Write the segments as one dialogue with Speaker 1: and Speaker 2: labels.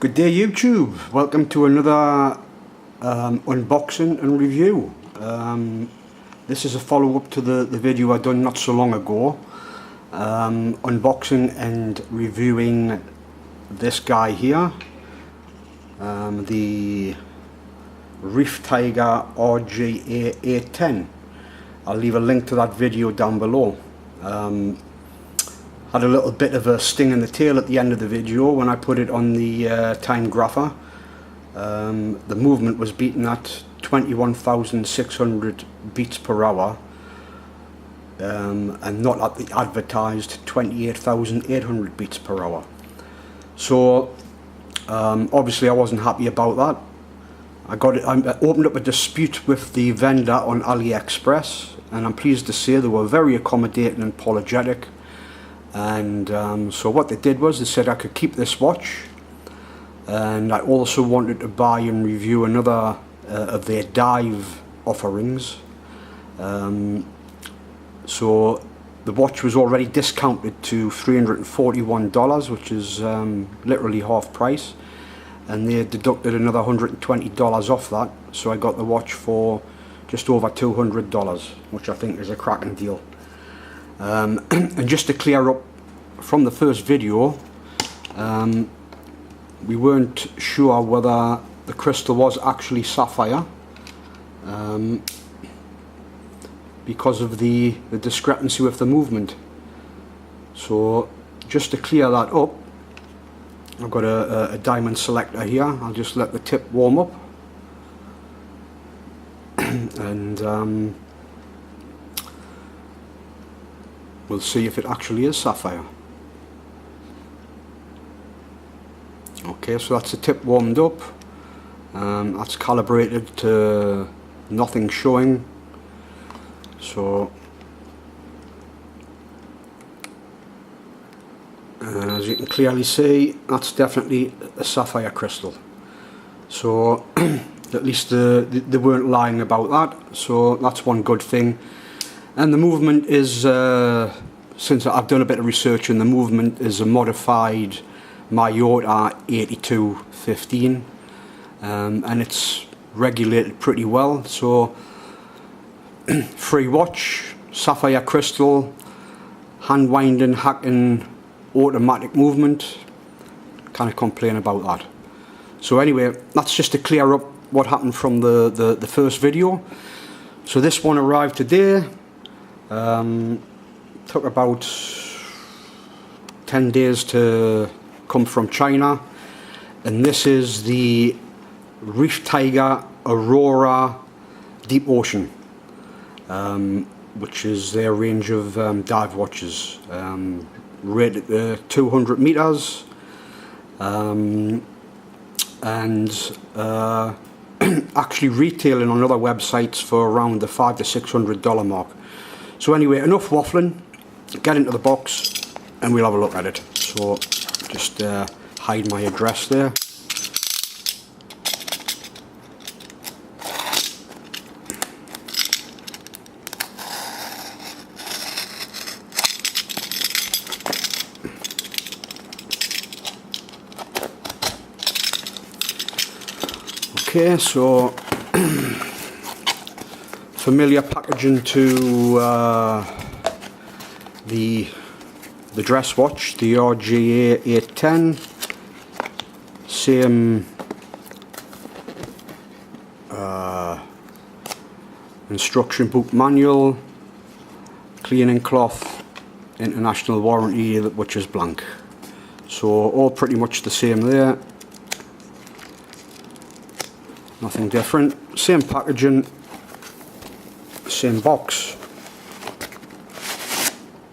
Speaker 1: Good day YouTube, welcome to another unboxing and review. This is a follow-up to the video I done not so long ago, unboxing and reviewing this guy here, the Reef Tiger RGA3035. I'll leave a link to that video down below. Had a little bit of a sting in the tail at the end of the video when I put it on the time grapher. The movement was beaten at 21,600 beats per hour and not at the advertised 28,800 beats per hour. So obviously I wasn't happy about that. I opened up a dispute with the vendor on AliExpress, and I'm pleased to say they were very accommodating and apologetic. And so what they did was they said I could keep this watch, and I also wanted to buy and review another of their dive offerings. So the watch was already discounted to $341, which is literally half price, and they deducted another $120 off that, so I got the watch for just over $200, which I think is a cracking deal. And just to clear up from the first video, we weren't sure whether the crystal was actually sapphire because of the discrepancy with the movement. So just to clear that up, I've got a diamond selector here. I'll just let the tip warm up and we'll see if it actually is sapphire. Okay, so that's the tip warmed up. That's calibrated to nothing showing. So as you can clearly see, that's definitely a sapphire crystal. So at least they weren't lying about that, so that's one good thing. And the movement is, since I've done a bit of research, and the movement is a modified Myota 8215, and it's regulated pretty well. So free watch, sapphire crystal, hand winding, hacking, automatic movement. Can't complain about that. So anyway, that's just to clear up what happened from the first video. So this one arrived today. Took about 10 days to come from China, and this is the Reef Tiger Aurora Deep Ocean, which is their range of dive watches, rated at 200 meters, and actually retailing on other websites for around the $500 to $600 mark. So anyway, enough waffling, get into the box and we'll have a look at it. So just hide my address there. Okay, so familiar packaging to the dress watch, the RGA3035. Same instruction book manual, cleaning cloth, international warranty, which is blank. So all pretty much the same there. Nothing different. Same packaging, same box.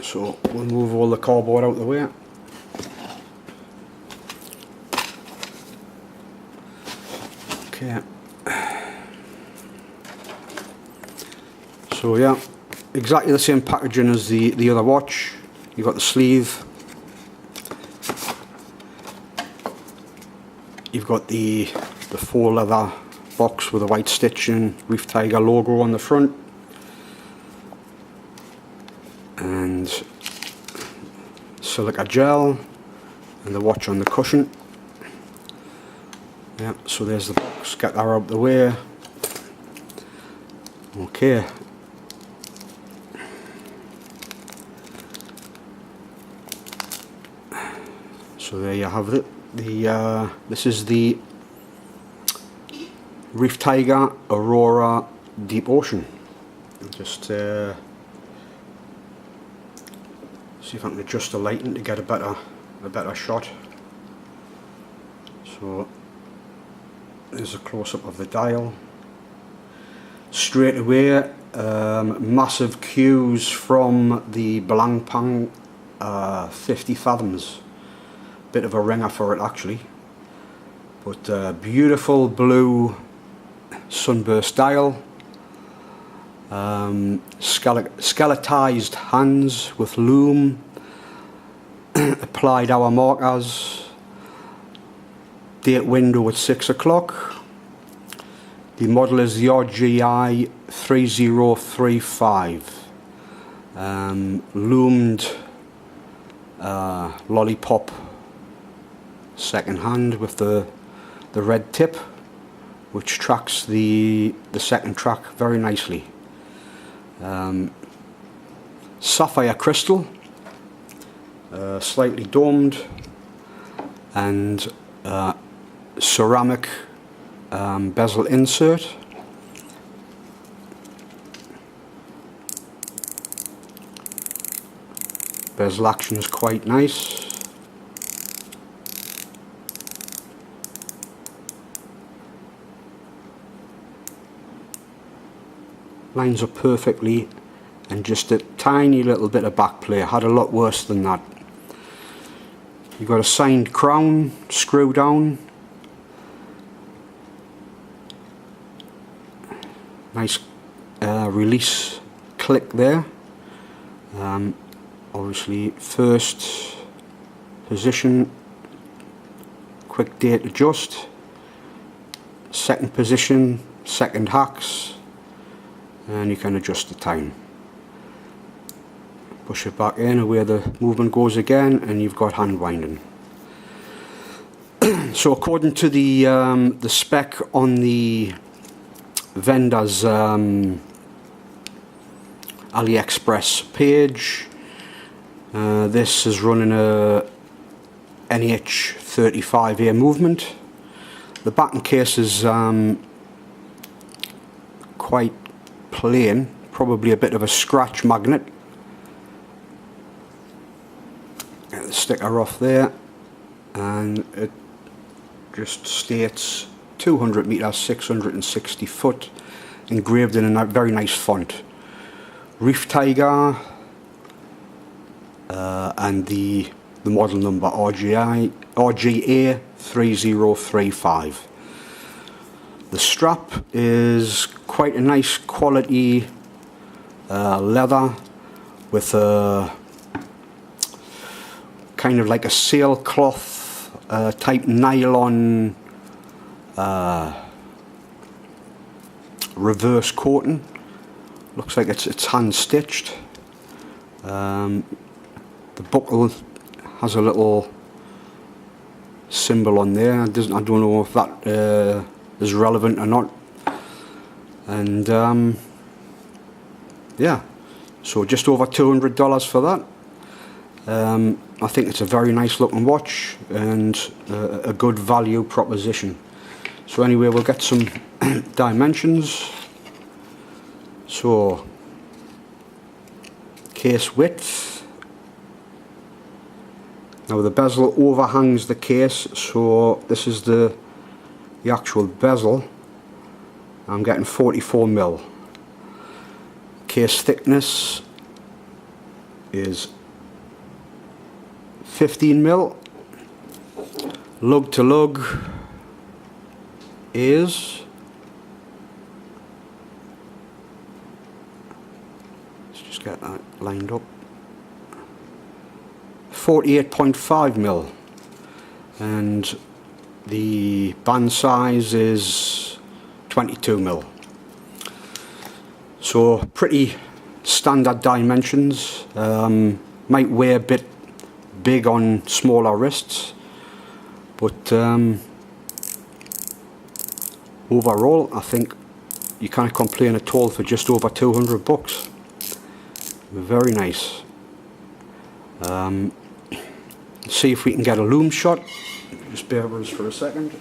Speaker 1: So we'll move all the cardboard out of the way. Okay. So yeah, exactly the same packaging as the other watch. You've got the sleeve. You've got the faux leather box with a white stitching, Reef Tiger logo on the front, and silica gel, and the watch on the cushion. Yeah, so there's the box, get that out of the way. Okay. So there you have it. This is the Reef Tiger Aurora Deep Ocean. I'll just see if I can adjust the lighting to get a better shot. So there's a close-up of the dial. Straight away, massive cues from the Belangpang 50 fathoms. Bit of a ringer for it actually, but beautiful blue sunburst dial, skeletized hands with loom, applied hour markers, date window at 6 o'clock. The model is the RGA3035, loomed lollipop second hand with the red tip, which tracks the second track very nicely. Sapphire crystal, slightly domed, and ceramic bezel insert. Bezel action is quite nice. Lines up perfectly, and just a tiny little bit of back play. Had a lot worse than that. You've got a signed crown, screw down. Nice release click there. Obviously first position, quick date adjust. Second position, second hacks. And you can adjust the time. Push it back in where the movement goes again, and you've got hand winding. So according to the spec on the vendor's AliExpress page, this is running a NH35 movement. The backing case is quite plain, probably a bit of a scratch magnet. Get the sticker off there, and it just states 200 meters, 660 foot, engraved in a very nice font. Reef Tiger, and the model number RGA3035. The strap is quite a nice quality leather with a kind of like a sailcloth type nylon reverse coating. Looks like it's hand stitched. The buckle has a little symbol on there. I don't know if that is relevant or not. And yeah, so just over $200 for that. I think it's a very nice looking watch and a good value proposition. So anyway, we'll get some dimensions. So case width. Now the bezel overhangs the case, so this is the actual bezel. I'm getting 44 mil. Case thickness is 15 mil. Lug to lug is, let's just get that lined up, 48.5 mil, and the band size is 22 mil. So pretty standard dimensions. Might weigh a bit big on smaller wrists, but overall I think you can't complain at all for just over 200 bucks. Very nice. See if we can get a loom shot. Just bear with us for a second.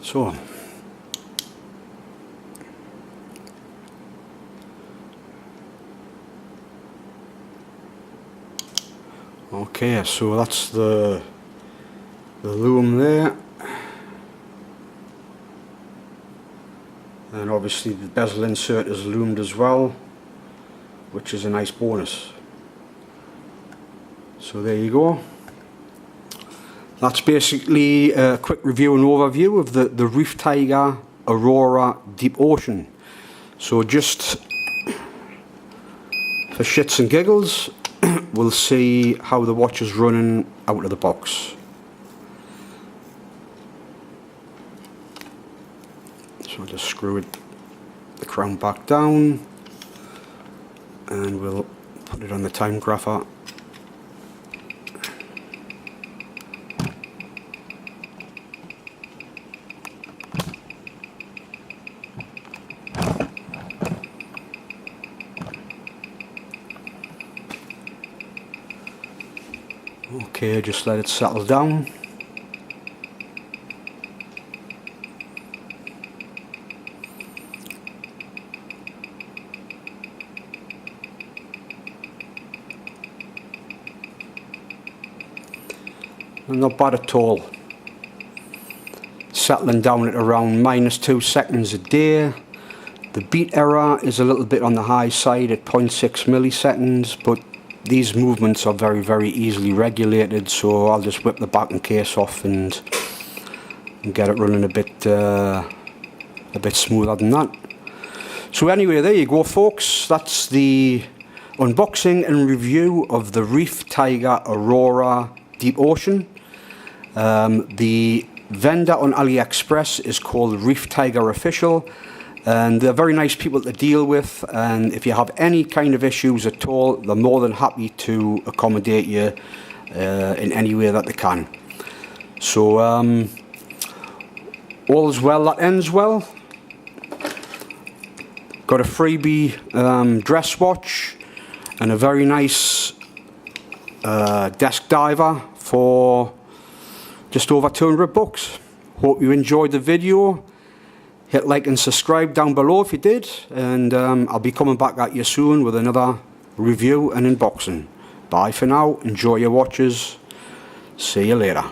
Speaker 1: So okay, so that's the loom there, and obviously the bezel insert is loomed as well, which is a nice bonus. So there you go. That's basically a quick review and overview of the Reef Tiger Aurora Deep Ocean. So just for shits and giggles, we'll see how the watch is running out of the box. So I'll just screw the crown back down, and we'll put it on the time grapher. Okay, just let it settle down. Not bad at all. Settling down at around -2 seconds a day. The beat error is a little bit on the high side at 0.6 milliseconds, but these movements are very easily regulated, so I'll just whip the backing case off and get it running a bit smoother than that. So anyway, there you go folks, that's the unboxing and review of the Reef Tiger Aurora Deep Ocean. The vendor on AliExpress is called Reef Tiger Official, and they're very nice people to deal with, and if you have any kind of issues at all, they're more than happy to accommodate you in any way that they can. So all's well that ends well. Got a freebie dress watch and a very nice desk diver for just over 200 bucks. Hope you enjoyed the video. Hit like and subscribe down below if you did, and I'll be coming back at you soon with another review and unboxing. Bye for now, enjoy your watches, see you later.